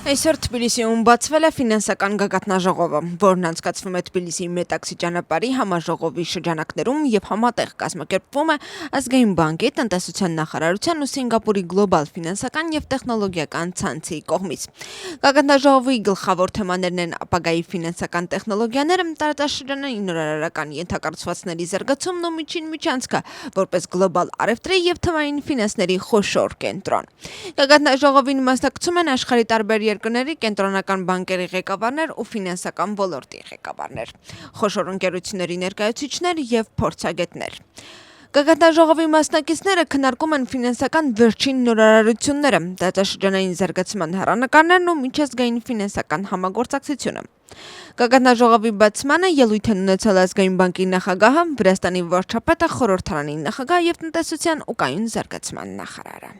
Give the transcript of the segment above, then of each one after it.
Այսօր Թբիլիսիում բացվել է ֆինանսական գագաթնաժողովը, որն անցկացվում է Թբիլիսիի Մետաքսի ճանապարհի համաժողովի շրջանակներում եւ համատեղ կազմակերպվում է Ազգային բանկի, տնտեսության նախարարության ու Սինգապուրի գլոբալ ֆինանսական եւ տեխնոլոգիական ցանցի կողմից։ Գագաթնաժողովի գլխավոր թեմաներն են ապագայի ֆինանսական տեխնոլոգիաները, տարածաշրջանային նորարարական ենթակառուցվածքների զարգացումն ու միջին միջանցքը, որպես գլոբալ առևտրի եւ թվային ֆինանսների խոշոր կենտրոն։ Գագաթնաժողովին մասնակցում են աշխարհի տարբեր երկրների կենտրոնական բանկերի ղեկավարներ ու ֆինանսական ոլորտի ղեկավարներ, խոշոր ընկերությունների ներկայացուցիչներ եւ փորձագետներ։ Գագաթնաժողովի մասնակիցները քննարկում են ֆինանսական վերջին նորարարությունները, տարածաշրջանային զարգացման հեռանկարներն ու միջազգային ֆինանսական համագործակցությունը։ Գագաթնաժողովի բացմանը ելույթ են ունեցել Ազգային բանկի նախագահը, Վրաստանի վարչապետը, խորհրդարանի նախագահ եւ տնտեսության ու կայուն զարգացման նախարարը։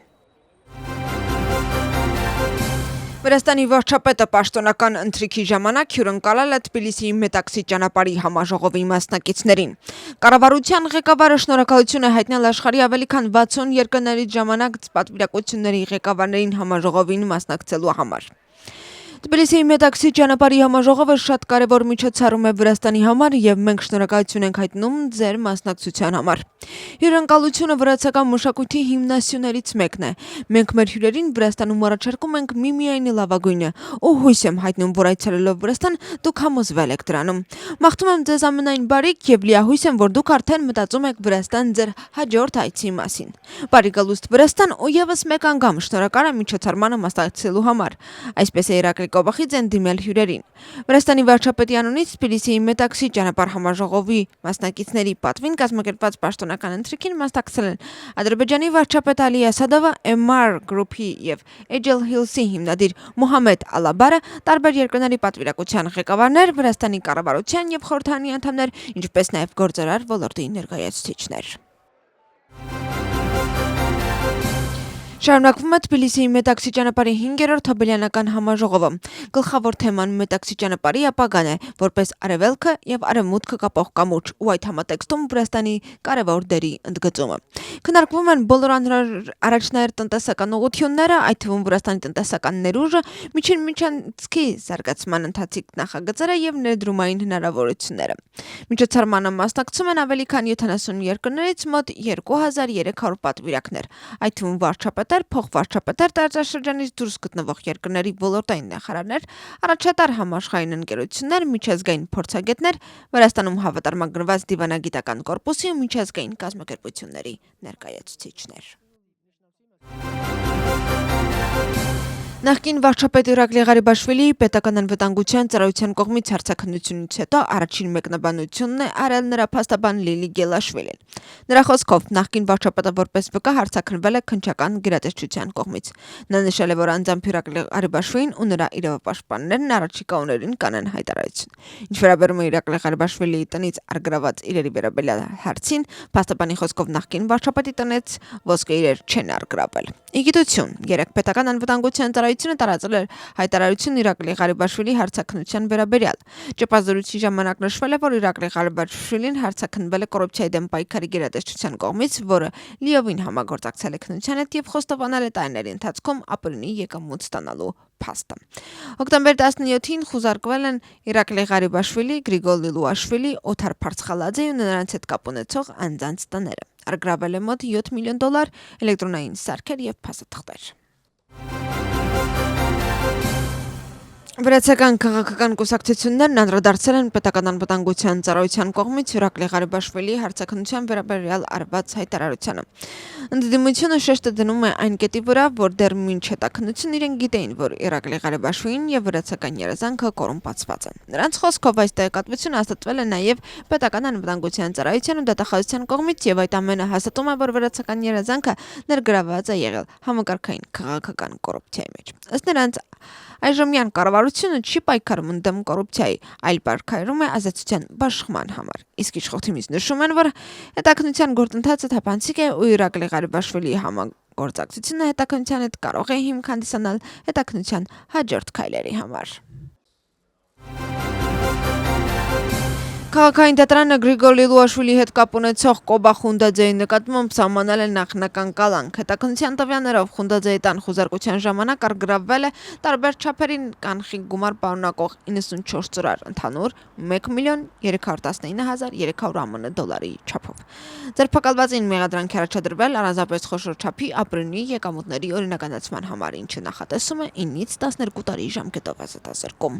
Վրաստանի վարչապետը պաշտոնական ընթրիքի ժամանակ հյուրընկալել է Թբիլիսիի Մետաքսի ճանապարհի համաժողովի մասնակիցներին։ Կառավարության ղեկավարը շնորհակալություն է հայտնել աշխարհի ավելի քան 60 երկրներից ժամանակ պատվիրակությունների ղեկավարներին համաժողովին մասնակցելու համար։ Թբիլիսիի Մետաքսի ճանապարհի համաժողովը շատ կարևոր միջոցառում է Վրաստանի համար եւ մենք շնորհակալություն ենք հայտնում ձեր մասնակցության համար։ Հյուրընկալությունը վրացական մշակույթի հիմնասյուներից մեկն է։ Մենք մեր հյուրերին Վրաստանում առաջարկում ենք միմիայն լավագույնը ու հույս եմ հայտնում, որ այցելելով Վրաստան դուք համոզվել եք դրանում։ Մաղթում եմ ձեզ ամենայն բարիք եւ լիահույս եմ, որ դուք արդեն մտածում եք Վրաստան ձեր հաջորդ այցի մասին։ Բարի գալուստ Վրաստան ու եւս մեկ անգամ շնորհակալ եմ միջոցառմանը մասնակցելու համար։ Այսպես է Իրակլի Կոբախիձեն դիմել հյուրերին։ Վրաստանի վարչապետի անունից Թբիլիսիի Մետաքսի ճանապարհ համաժողովի մասնակիցների պատվին կազմակերպված պաշտոնական ընթրիքին մասնակցել են Ադրբեջանի վարչապետ Ալի Ասադովը, MR Group-ի եւ Agile Hills-ի հիմնադիր Մոհամեդ Ալաբարը, տարբեր երկրների պատվիրակության ղեկավարներ, Վրաստանի կառավարության եւ խորհրդարանի անդամներ, ինչպես նաեւ գործարար ոլորտի ներկայացուցիչներ։ Շարունակվում է Թբիլիսիի Մետաքսի ճանապարհի 5-րդ հոբելյանական համաժողովը։ Գլխավոր թեման Մետաքսի ճանապարհի ապագան է, որպես արևելքը եւ արևմուտքը կապող կամուրջ, ու այդ համատեքստում Վրաստանի կարևոր դերի ընդգծումը։ Քննարկվում են բոլոր առաջնահերթ տնտեսական ուղղությունները, այդ թվում Վրաստանի տնտեսական ներուժը, միջին միջանցքի զարգացման ընթացիկ նախագծերը եւ ներդրումային հնարավորությունները։ Միջոցառմանը մասնակցում են ավելի քան 70 երկրներից մոտ 2300 պատվիրակներ, այդ թվում վարչապետեր, փոխվարչապետեր, տարածաշրջանից դուրս գտնվող երկրների ոլորտային նախարարներ, առաջատար համաշխարհային ընկերություններ, միջազգային փորձագետներ, Վրաստանում հավատարմագրված դիվանագիտական կորպուսի ու միջազգային կազմակերպությունների ներկայացուցիչներ։ Նախկին վարչապետ Իրակլի Ղարիբաշվիլիի պետական անվտանգության ծառայության կողմից հարցաքննությունից հետո առաջին մեկնաբանությունն է արել նրա փաստաբան Լիլի Գելաշվիլին։ Նրա խոսքով նախկին վարչապետը որպես վկա հարցաքննվել է քննչական գերատեսչության կողմից։ Նա նշել է, որ անձամբ Իրակլի Ղարիբաշվիլին ու նրա իրավապաշտպաններն առաջիկա օրերին կանեն հայտարարություն։ Ինչ վերաբերում է Իրակլի Ղարիբաշվիլիի տնից արգրաված իրերի վերաբերյալ հարցին, փաստաբանի խոսքով նախկին վարչապետի տնից ոսկե իրեր չեն արգրավել։ Իգիտություն, երեք պետական անվտանգության ծառայությունը տարածել էր հայտարարություն Իրակլի Ղարիբաշվիլի հարցաքննության վերաբերյալ։ Ճեպազորույցի ժամանակ նշվել է, որ Իրակլի Ղարիբաշվիլին հարցաքննվել է կոռուպցիայի դեմ պայքարի գերատեսչության կողմից, որը լիովին համագործակցել է քննության հետ եւ խոստովանել է տարիների ընթացքում ապօրինի եկամուտ ստանալու փաստը։ Հոկտեմբեր 17-ին խուզարկվել են Իրակլի Ղարիբաշվիլի, Գրիգոր Լիլուաշվիլի, Օթար Փարցխալաձեի ու նրանց հետ կապ ունեցող անձանց տները։ Արգրավել է մոտ $7 միլիոն, էլեկտրոնային սարքեր եւ փաստաթղթեր։ Վրացական քաղաքական կուսակցություններն անդրադարձել են պետական անվտանգության ծառայության կողմից Իրակլի Ղարիբաշվիլիի հարցաքննության վերաբերյալ արված հայտարարությանը։ Ընդդիմությունը շեշտը դնում է այն կետի վրա, որ դեռ մինչ հետաքննություն իրենք գիտեին, որ Իրակլի Ղարիբաշվիլին եւ վրացական երազանքը կոռումպացված են։ Նրանց խոսքով այս տեղեկատվությունը հաստատվել է նաեւ պետական անվտանգության ծառայության ու դատախազության կողմից եւ այդ ամենը հաստատում է, որ վրացական երազանքը ներգրավված է եղել համակարգային քաղաքական կոռուպցիայի մեջ։ Ըստ նրանց այժմյան կառավարությունը չի պայքարում ընդդեմ կոռուպցիայի, այլ պայքարում է ազատության բաշխման համար։ Իսկ իշխողությունից նշում են, որ հետաքննության գործընթացը թափանցիկ է ու Իրակլի Ղարիբաշվիլիի համագործակցությունը հետաքննության հետ կարող է հիմք հանդիսանալ հետաքննության հաջորդ քայլերի համար։ Քաղաքային դատարանը Գրիգոր Լիլուաշվիլի հետ կապ ունեցող Կոբա Խունդաձեի նկատմամբ սահմանել է նախնական կալանք։ Հետաքննության տվյալներով Խունդաձեի տան խուզարկության ժամանակ առգրավվել է տարբեր չափերի կանխիկ գումար պարունակող 94 ծրար, ընդհանուր 1,319,300 ԱՄՆ չափով։ Ձերբակալվածին մեղադրանք է առաջադրվել առանձնապես խոշոր չափի ապրունի եկամուտների օրինականացման համար, ինչը նախատեսում է 9-ից 12 տարի ժամկետով ազատազրկում։